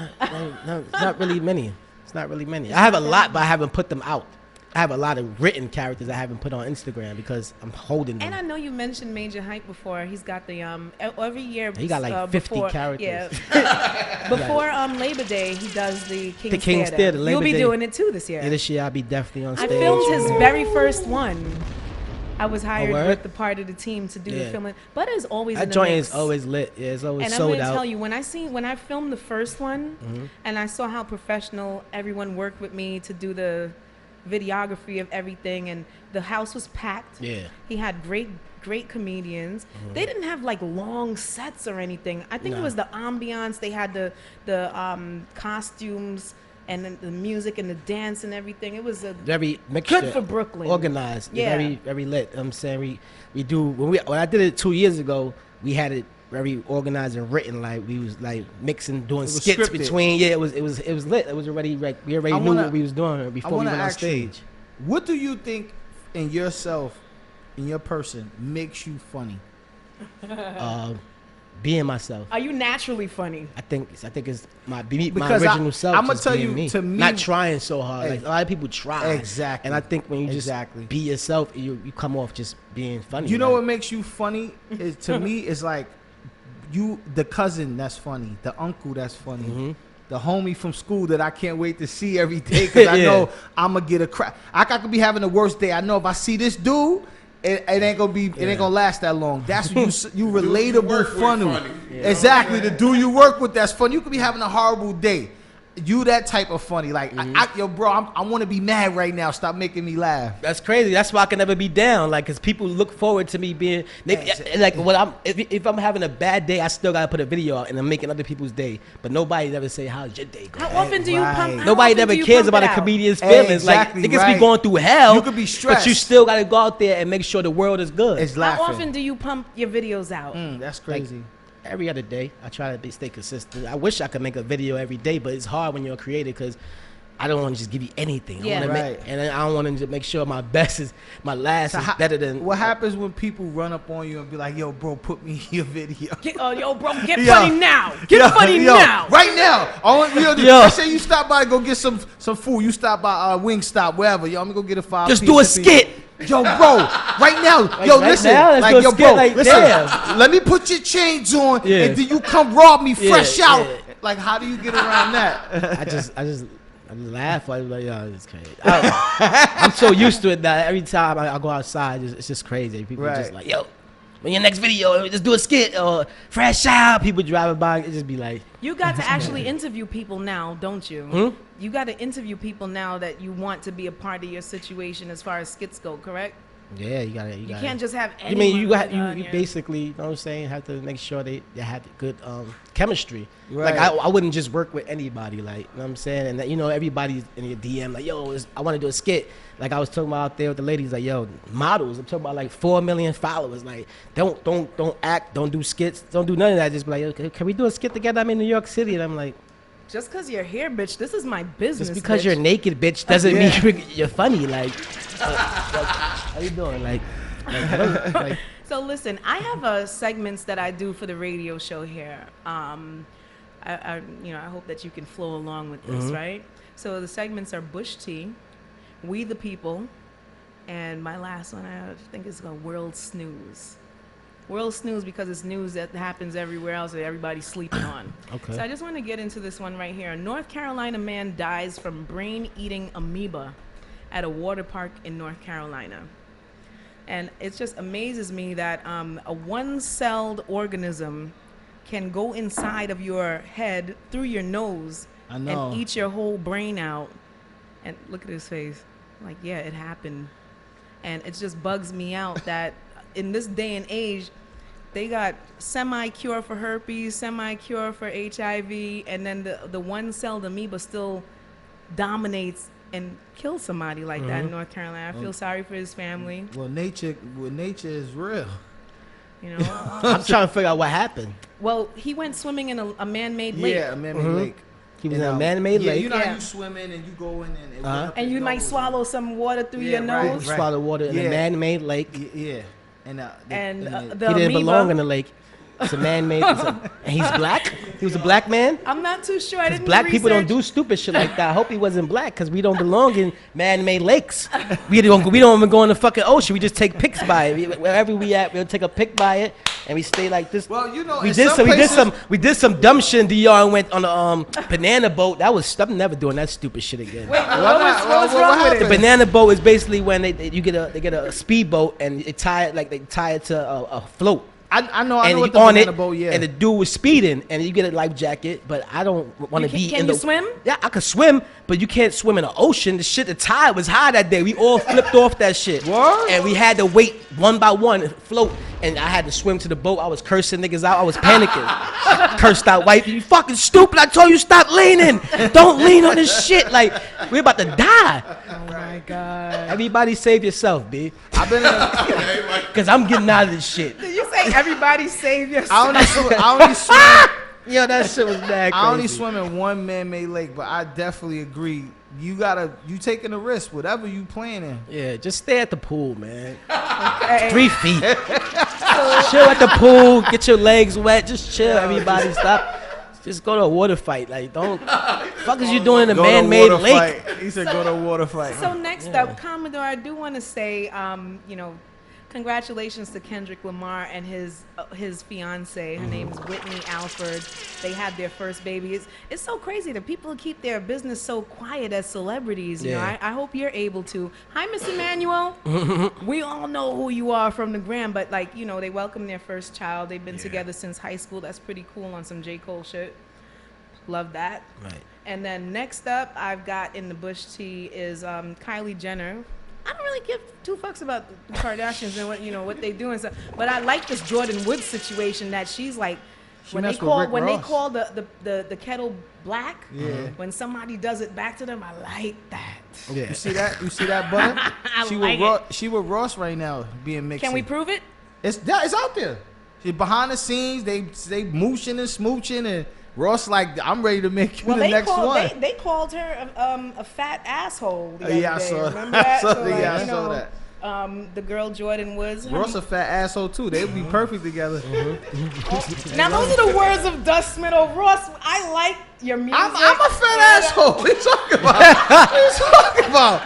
not really many. It's not really many. I have a lot, but I haven't put them out. I have a lot of written characters I haven't put on Instagram because I'm holding them. And I know you mentioned Major Hype before. He's got the every year. He got like 50 before, characters. Yeah. Before Labor Day, he does the King's King's Theater, Labor You'll be Day. doing it too this year. Yeah, this year I'll be definitely on I stage. filmed his very first one. I was hired word? with the part of the team to do the Yeah. filming, but it's always in That the joint mix. is always lit. Yeah, it's always And I'm sold gonna out. tell you, when I filmed the first one, and I saw how professional everyone worked with me to do the videography of everything, and the house was packed. Yeah. He had great comedians. They didn't have like long sets or anything. I think it was the ambiance. They had the costumes and then the music and the dance and everything. It was a Very mixture. good for Brooklyn. Organized. Yeah. Very lit. I'm saying we do when I did it 2 years ago, we had it very organized and written. Like we was like mixing, doing was skits scripted. between. Yeah, it was lit. It was already like we already I knew wanna- what we was doing before we wanna went on ask you, stage. What do you think in yourself, in your person, makes you funny? Being myself. Are you naturally funny? I think it's my Because original self. I'ma just tell being you, to me- not trying so hard. Like a lot of people try. Exactly. And I think when you just Exactly. be yourself, you come off just being funny. You know like, what makes you funny? Is to me is like you, the cousin that's funny, the uncle that's funny, the homie from school that I can't wait to see every day because I Yeah. know I'm gonna get a crap. I could be having the worst day. I know if I see this dude, it ain't gonna be, it ain't gonna last that long. That's what you work relatable, with funny. funny. Exactly, the dude you work with that's funny. You could be having a horrible day. You that type of funny, like yo, bro, I want to be mad right now. Stop making me laugh. That's crazy. That's why I can never be down. Like, cause people look forward to me being like when if I'm having a bad day, I still gotta put a video out and I'm making other people's day. But nobody ever say how's your day going. How often do you Right. pump? how Nobody often never do you cares pump about it a out? comedian's feelings. Exactly, Like niggas right. be going through hell. You could be but you stressed. still gotta go out there and make sure the world is good. It's How laughing. often do you pump your videos out? That's crazy. Every other day, I try to stay consistent. I wish I could make a video every day, but it's hard when you're a creator because I don't want to just give you anything. Yeah. I wanna and I don't want to make sure my best is my last is better than. What happens when people run up on you and be like, "Yo, bro, put me in your video"? Yo, bro, get funny now. Get funny yo, now. right now. I want let's say you stop by, go get some food. You stop by Wingstop, wherever. Yo, I'm gonna go get a 5. Just do a skit. Yo, bro, right now. Like, yo, right listen. now? Let's Like, do a yo, skit bro, like, listen. damn. Let me put your chains on, Yeah. and then you come rob me fresh Yeah, out. yeah. Like, how do you get around that? I just laugh. I'm like, yo, it's crazy. I'm so used to it that every time I go outside, it's just crazy. People are just like, yo, when your next video, just do a skit or fresh out. People driving by, it just be like. You got to actually interview people now, don't you? You got to interview people now that you want to be a part of your situation as far as skits go, correct? Yeah, you gotta. You can't just have You mean anyone you basically, you know what I'm saying, have to make sure they have good chemistry. Right. Like I wouldn't just work with anybody, like, you know what I'm saying, and that, you know, everybody's in your DM like, yo, I want to do a skit. Like I was talking about out there with the ladies, like, yo, models. I'm talking about like 4 million followers. Like, don't act, don't do skits, don't do none of that. Just be like, okay, can we do a skit together? I'm in New York City, and I'm like. Just because you're here, bitch, this is my business. Just because bitch. you're naked, bitch, doesn't mean you're funny. Like, how you doing? Like, So listen, I have segments that I do for the radio show here. I hope that you can flow along with this, right? So the segments are Bush Tea, We the People, and my last one I think is called World Snooze. World Snooze because it's news that happens everywhere else that everybody's sleeping on. Okay. So I just want to get into this one right here. A North Carolina man dies from brain-eating amoeba at a water park in North Carolina. And it just amazes me that a one-celled organism can go inside of your head through your nose and eat your whole brain out. And look at his face. Like, yeah, it happened. And it just bugs me out that in this day and age, they got semi-cure for herpes, semi-cure for HIV, and then the one-celled amoeba still dominates and kills somebody like that in North Carolina. I feel sorry for his family. Well, nature is real. You know, I'm trying to figure out what happened. well, he went swimming in a man-made lake. Yeah, a man-made lake. He was in a man-made lake. You know Yeah. how you swimming and you go in and went up And your you might nose. swallow some water through Yeah, your right. nose. Swallow water in a man-made lake. Yeah. And The He didn't amoeba, belong in the lake. It's a man-made. And he's black. He was a black man. I'm not too sure. I didn't do Black people don't research. do stupid shit like that. I hope he wasn't black because we don't belong in man-made lakes. We don't even go in the fucking ocean. We just take pics by it. Wherever we at, we'll take a pic by it, and we stay like this. Well, you know, we in did some some, places- we did some dumb shit in DR and went on a banana boat. I'm never doing that stupid shit again. Wait, what was what wrong with happened? it? The banana boat is basically when they get a speedboat and they tie it to a float. I know And what you the on banana it, boat, yeah. and the dude was speeding, and you get a life jacket, but I don't want to be Can in you the. swim? Yeah, I could swim, but you can't swim in the ocean. The tide was high that day. We all flipped off that shit. What? And we had to wait one by one and float, and I had to swim to the boat. I was cursing niggas out. I was panicking. Cursed out white. You fucking stupid. I told you stop leaning. Don't lean on this shit. Like, we're about to die. Oh my god! Everybody save yourself, B. I've been in a, Because I'm getting out of this shit. Did you say everybody save yourself? I only swim. Yo, that shit was mad crazy. I only swim in one man-made lake, but I definitely agree. You taking a risk, whatever you planning. Yeah, just stay at the pool, man. Okay. 3 feet. Chill at the pool. Get your legs wet. Just chill. Everybody stop. Just go to a water fight. Like, don't. Fuck is you doing in a Go to man-made water lake? fight. He said go to a water fight. So next up, Commodore, I do want to say, congratulations to Kendrick Lamar and his fiance. Her name is Whitney Alford. They had their first baby. It's so crazy that people keep their business so quiet as celebrities. You know, I hope you're able to. Hi, Miss Emmanuel. We all know who you are from the gram, but they welcomed their first child. They've been together since high school. That's pretty cool on some J. Cole shit. Love that. Right. And then next up, I've got in the Bush Tea is Kylie Jenner. I don't really give two fucks about the Kardashians and what they do and stuff. But I like this Jordan Woods situation that she's like, when they call the kettle black, when somebody does it back to them, I like that. Yeah. You see that butter? I like it. She with Ross right now being mixed. Can we prove it? It's out there. behind the scenes, they mooching and smooching, and Ross like, I'm ready to make you Well, the next one. They called her a fat asshole. The other Yeah, I day. saw. Remember that? I saw, So, like, yeah, I you saw know, that. The girl Jordan Woods. Ross a fat asshole too. They'd be perfect together. Now those are the words of Dust Smith. Oh, Ross, I like your music. I'm a fat asshole. What are you talking about? What are you talking about?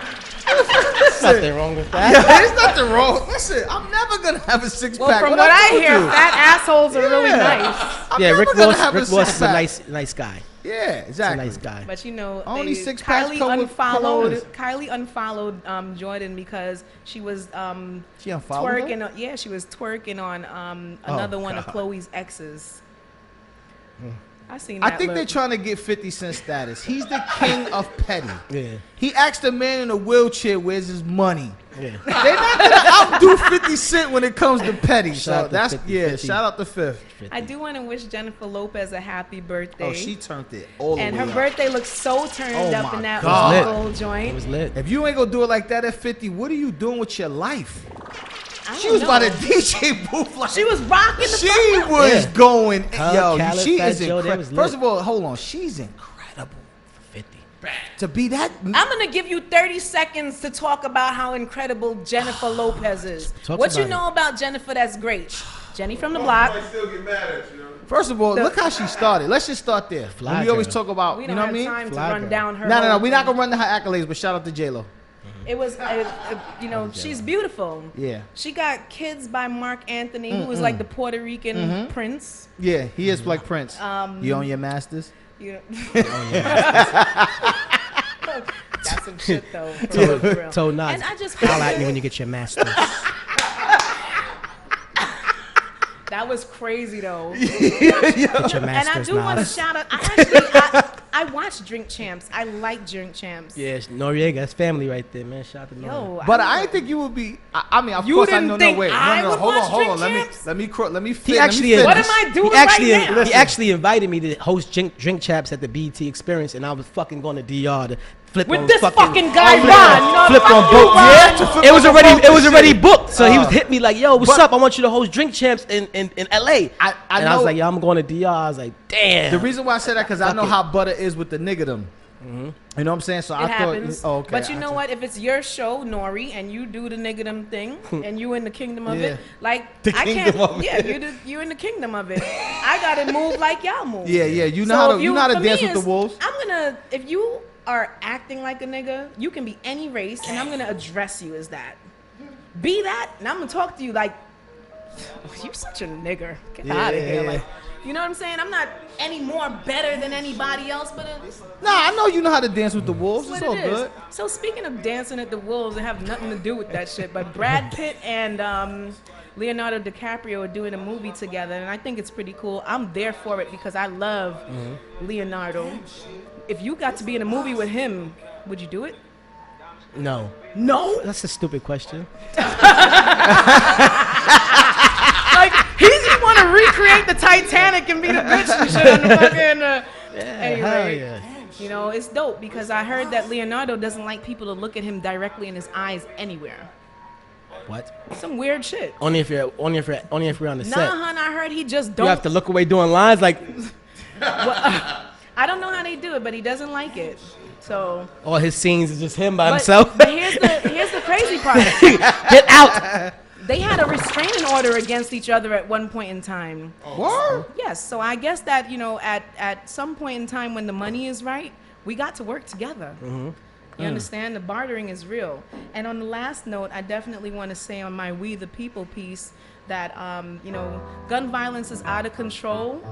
Nothing wrong with that. Yeah, there's nothing wrong. Listen, I'm never gonna have a six pack. Well, from what I hear, fat assholes are really nice. I'm Yeah, never Rick gonna have Ross a is a six-pack. nice guy. Yeah, exactly. He's a nice guy. But you know, Only six-packs come with Kylie unfollowed Jordan because she was She unfollowed twerking. Yeah, she was twerking on another one of God. Chloe's exes. I seen that. I think look. they're trying to get 50 Cent status. He's the king of petty. Yeah. He asked a man in a wheelchair, "Where's his money?" Yeah. They're not gonna outdo 50 Cent when it comes to petty. Shout So out to that's 50, yeah. 50. Shout out to Fifth. I do want to wish Jennifer Lopez a happy birthday. Oh, she turned it all the and way her up. birthday looks so turned Oh up my in that God. gold It joint. was lit. If you ain't gonna do it like that at 50, what are you doing with your life? I She don't was by know. the DJ booth like She was rocking the she fuck up. was Yeah. going. Her, Yo, Khaled, she Fat is Joe, they was incredible. First lit. of all, hold on, she's incredible 50. to be that. I'm gonna give you 30 seconds to talk about how incredible Jennifer Lopez is. Talk What you about know about Jennifer that's great? Jenny from the block. I still get mad at you. First of all, look how she started. Let's just start there. Fly And we always girl. talk about, We you don't know what have I mean? time to Fly run girl. down her. No, whole we're not thing. gonna run to her accolades, but shout out to J Lo. It was, you know, she's beautiful. Yeah. She got kids by Mark Anthony, who was like the Puerto Rican prince. Yeah, he is like Prince. You own your masters. You know. That's some shit though. For real. So nice. And I just Holla at me when you get your master's. that was crazy though. Get your And I master's, do want to Nas. shout out. I watch Drink Champs. I like Drink Champs. Yeah, Noriega, that's family right there, man. Shout out to Noriega. Yo, But I didn't think you would be. I mean, of You course I didn't know. No, think wait. I No, would hold on, watch hold on. Drink Let Champs? me let me. He actually, What am I doing he actually, right now? he actually invited me to host Drink Chaps at the BET Experience, and I was fucking going to DR to flip With on this fucking guy, flip Ron. on- No, flip fuck on you, boats. Ron. Yeah, to flip It was on the already, boats it was and already shit. booked. So he was hit me like, "Yo, what's But- up? I want you to host Drink Champs in LA." I and I know- was like, "Yeah, I'm going to DR." I was like, "Damn." The reason why I said that because I know how butter is with the niggerdom. You know what I'm saying? So It I happens. thought. Oh, okay. But you know what? If it's your show, Nori, and you do the niggerdom thing, and you in the kingdom of Yeah. it, like The I kingdom can't. of it. Yeah, you in the kingdom of it. I gotta move like y'all move. Yeah, yeah. You know So how if to you know how to for dance me with the is, wolves. I'm gonna if you are acting like a nigga, you can be any race, and I'm gonna address you as that. Be that, and I'm gonna talk to you like you such a nigger. Get out of here, Yeah. like. You know what I'm saying? I'm not any more better than anybody else, but Nah, I know you know how to dance with the wolves. that's It's what all it is. good. So speaking of dancing at the wolves, it have nothing to do with that shit. But Brad Pitt and Leonardo DiCaprio are doing a movie together, and I think it's pretty cool. I'm there for it because I love Leonardo. If you got to be in a movie with him, would you do it? No, No. that's a stupid question. Like he want to recreate the Titanic and be the bitch and shit on the fucking. Anyway. Hell yeah. You know, it's dope because I heard that Leonardo doesn't like people to look at him directly in his eyes anywhere. What? Some weird shit. Only if you're on the set. Nah, hun, I heard he just don't. You have to look away doing lines like, I don't know how they do it, but he doesn't like it. So, all his scenes is just him by but, himself. but here's the crazy part. Get out. They had a restraining order against each other at one point in time. Word. Yes, so I guess that, you know, at some point in time when the money is right, we got to work together. You understand? The bartering is real. And on the last note, I definitely want to say on my We the People piece that, you know, gun violence is out of control.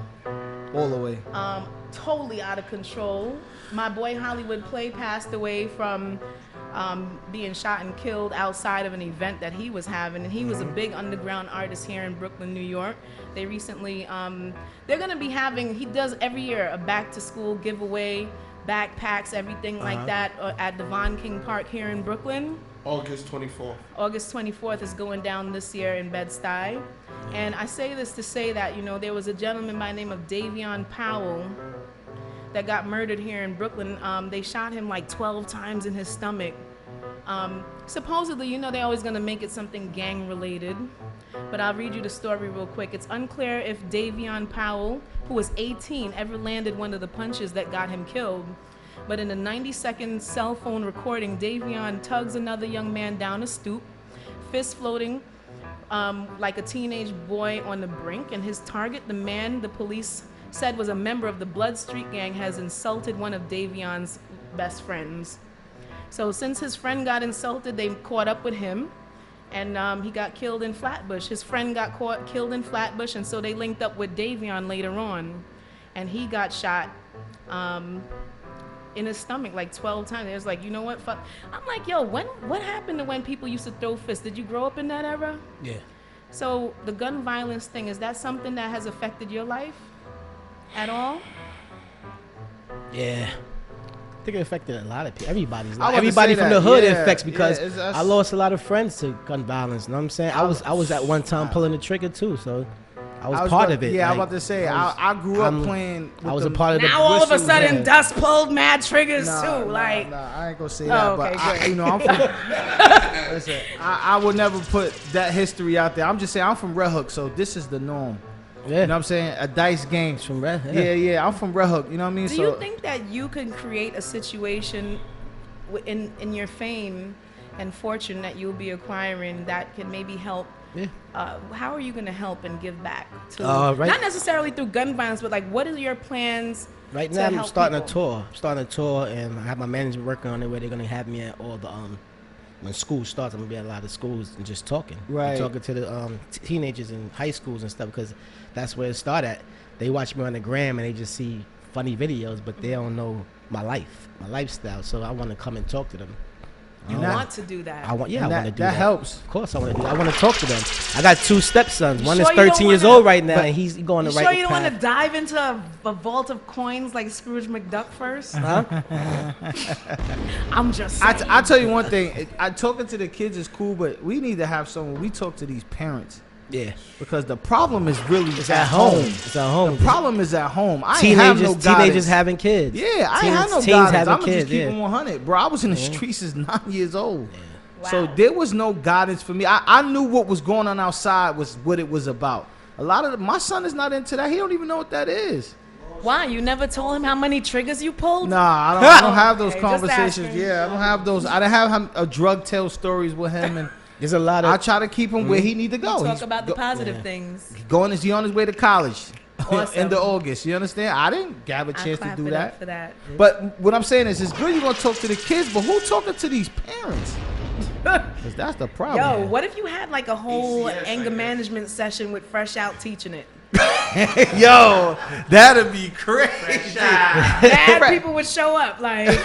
All the way. Totally out of control. My boy Hollywood Play passed away from being shot and killed outside of an event that he was having, and he was a big underground artist here in Brooklyn, New York. They recently, they're gonna be having, he does every year a back to school giveaway, backpacks, everything like that at the Von King Park here in Brooklyn. August 24th. August 24th is going down this year in Bed-Stuy. And I say this to say that, you know, there was a gentleman by the name of Davion Powell that got murdered here in Brooklyn. They shot him like 12 times in his stomach. Supposedly, they're always going to make it something gang related. But I'll read you the story real quick. It's unclear if Davion Powell, who was 18, ever landed one of the punches that got him killed. But in a 90-second cell phone recording, Davion tugs another young man down a stoop, fist floating like a teenage boy on the brink. And his target, the man the police said was a member of the Blood Street gang, has insulted one of Davion's best friends. So since his friend got insulted, they caught up with him, and he got killed in Flatbush. His friend got killed in Flatbush, and so they linked up with Davion later on, and he got shot in his stomach like 12 times. It was like, you know what, fuck. I'm like, yo, what happened to when people used to throw fists? Did you grow up in that era? Yeah. So the gun violence thing, is that something that has affected your life at all? Yeah. I think it affected a lot of people. Everybody's I life. was Everybody to say from the that. hood it Yeah, affects because yeah, that's- I lost a lot of friends to gun violence. You know what I'm saying? I was at one time pulling the trigger too, so I was part of it. Yeah, I was like, about to say, I grew up playing. I was a part of the. Now all of a whistle, sudden, yeah. Dust pulled mad triggers Nah, too. nah, Like, nah, I ain't gonna say that, okay, but good. I'm from. Listen, I would never put that history out there. I'm just saying, I'm from Red Hook, so this is the norm. Yeah. You know what I'm saying? A dice game. It's from Red. Yeah, I'm from Red Hook. You know what I mean? do So you think that you can create a situation in your fame and fortune that you'll be acquiring that can maybe help? Yeah. How are you going to help and give back to Right. not necessarily through gun violence, but like, what are your plans? Right to now, I'm help starting people? a tour, and I have my management working on it where they're gonna have me at all the when school starts. I'm gonna be at a lot of schools and just talking, Right. talking to the teenagers in high schools and stuff, because that's where it started at. They watch me on the gram and they just see funny videos, but they don't know my life, my lifestyle. So I want to come and talk to them. You And that- want to do that? I want to do that that. helps. Of course, I want to do that. I want to talk to them. I got 2 stepsons. One sure is you don't 13 years wanna- old right now, and he's going You the right sure you don't path. want to dive into a vault of coins like Scrooge McDuck first? Huh? I'm just saying. I tell you one thing. Talking to the kids is cool, but we need to have someone. We talk to these parents Yeah. because the problem is really It's at home. It's at home. The problem is at home. I ain't have no Teenagers guidance. having kids. Yeah, I ain't have no Teens guidance. having I'm gonna kids. just keep Yeah. it 100, bro. I was in the streets as 9 years old, so Wow. there was no guidance for me. I knew what was going on outside was what it was about. A lot of my son is not into that. He don't even know what that is. Why? You never told him how many triggers you pulled? Nah, I don't have those Okay, just conversations. asking. Yeah, I don't have those. I didn't have him a drug tale stories with him, and There's a lot of. I try to keep him where he need to go. Talk He's about the positive yeah. things. Is he on his way to college? Awesome. End of August. You understand? I didn't have a I chance to clap do it up that. for that. But what I'm saying is, it's good you're gonna talk to the kids, but who talking to these parents? Because that's the problem. Yo, what if you had like a whole anger management session with Fresh Out teaching it? Yo, that'd be crazy. Bad people would show up like,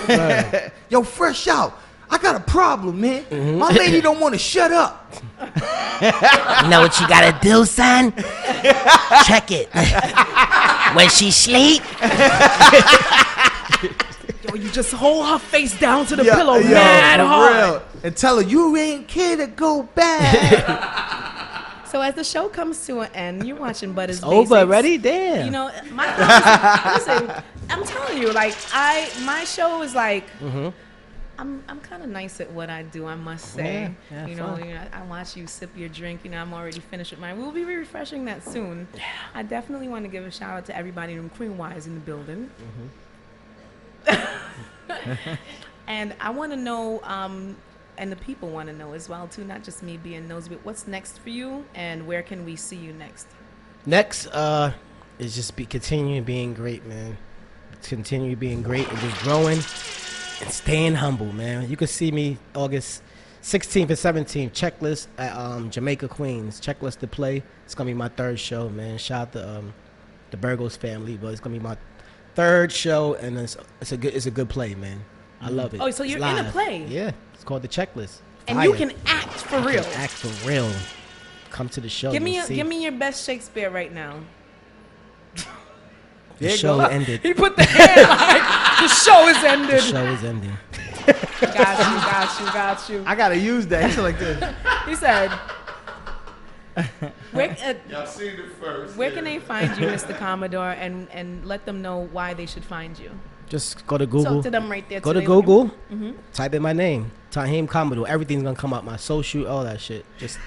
Yo, Fresh Out. I got a problem, man. My lady don't want to shut up. You know what you gotta do, son? Check it. When she sleep, yo, you just hold her face down to the Yeah, pillow yo, mad for hard. real. And tell her you ain't care to go back. So as the show comes to an end, you're watching Butters Over Basics. already? Damn. You know, listen, I'm telling you, like my show is like, I'm kind of nice at what I do, I must say. Yeah, you know, fun. I watch you sip your drink. You know, I'm already finished with mine. We'll be refreshing that soon. I definitely want to give a shout out to everybody from Queen Wise in the building. And I want to know, and the people want to know as well too, not just me being nosy, but what's next for you, and where can we see you next? Next is just continuing being great, man. Continue being great and just growing and staying humble, man. You can see me August 16th and 17th, Checklist at Jamaica, Queens. Checklist to play. It's gonna be my 3rd show, man. Shout out to the Burgos family, but it's gonna be my 3rd show, and it's a good play, man. I love it. Oh, so It's you're in a live. play? Yeah, it's called The Checklist. And Fire. you can act for I real. can act for real. Come to the show. Give you'll see. me your best Shakespeare right now. The show ended. He put the hand like the show is ended. The show is ending. Got you. I gotta use that. He's like this. He said, Y'all seen it first. where can they find you, Mr. Commodore, and let them know why they should find you? Just go to Google. Talk to them right there. Go to today. Google. Mm-hmm. Type in my name, Taheem Commodore. Everything's gonna come up. My social, all that shit. Just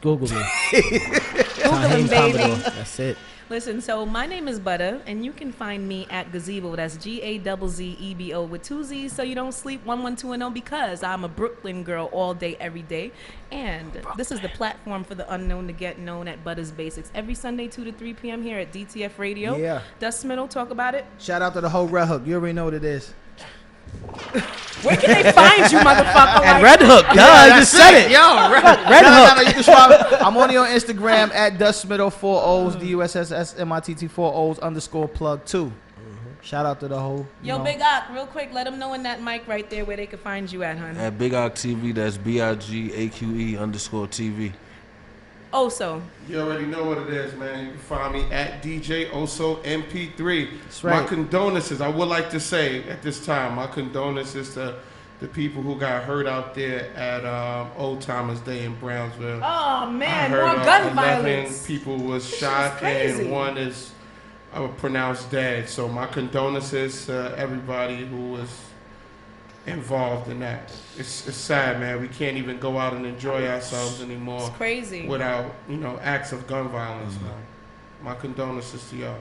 Google me. Taheem baby. Commodore. That's it. Listen, so my name is Butter, and you can find me at Gazebo. That's GAZZEBO with 2 Z's, so you don't sleep 11210 because I'm a Brooklyn girl all day, every day. And this is the platform for the unknown to get known at Butter's Basics. Every Sunday, 2 to 3 p.m. here at DTF Radio. Yeah. Dust Middle, talk about it. Shout out to the whole Red Hook. You already know what it is. Where can they find you, motherfucker? At Red Hook. Duh, you just said it. Yo, Red Hook. No, you can swap. I'm only on Instagram at Dustmiddle 4 O's, DUSSSMITT 4 O's _plug 2. Shout out to the whole. Yo, Big Ock, real quick, let them know in that mic right there where they can find you at, honey. At Big Ock TV, that's BIGAQE_TV. Also. You already know what it is, man. You can find me at DJ Oso MP3. That's right. My condolences, I would like to say at this time, my condolences to the people who got hurt out there at Old Timers Day in Brownsville. Oh, man, I heard more gun 11 violence. people was shot and one is pronounced dead. So my condolences to everybody who was involved in that. It's sad, man. We can't even go out and enjoy ourselves anymore. It's crazy. Without, acts of gun violence, man. My condolences to y'all.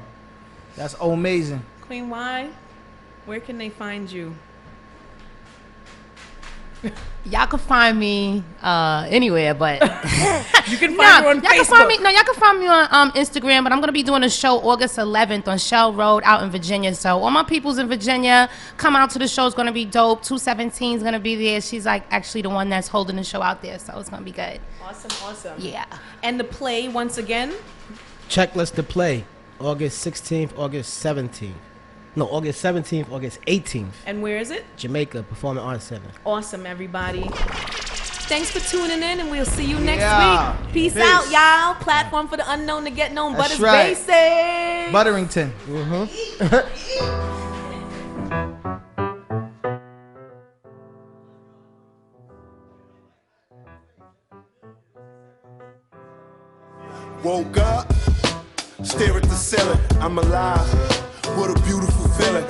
That's amazing. Queen Y, where can they find you? Y'all can find me anywhere, but you can find me on Facebook. Y'all can find me on Instagram, but I'm gonna be doing a show August 11th on Shell Road out in Virginia. So all my peoples in Virginia, come out to the show. It's gonna be dope. 217 is gonna be there. She's like actually the one that's holding the show out there, so it's gonna be good. Awesome. Yeah. And the play once again. Checklist to play. August 16th, August 17th. No, August 17th, August 18th. And where is it? Jamaica, Performing Arts Center. Awesome, everybody. Thanks for tuning in, and we'll see you next week. Peace out, y'all. Platform for the unknown to get known. That's Butter's right. Basics. Butterington. Woke up, stare at the ceiling. I'm alive. What a beautiful feeling.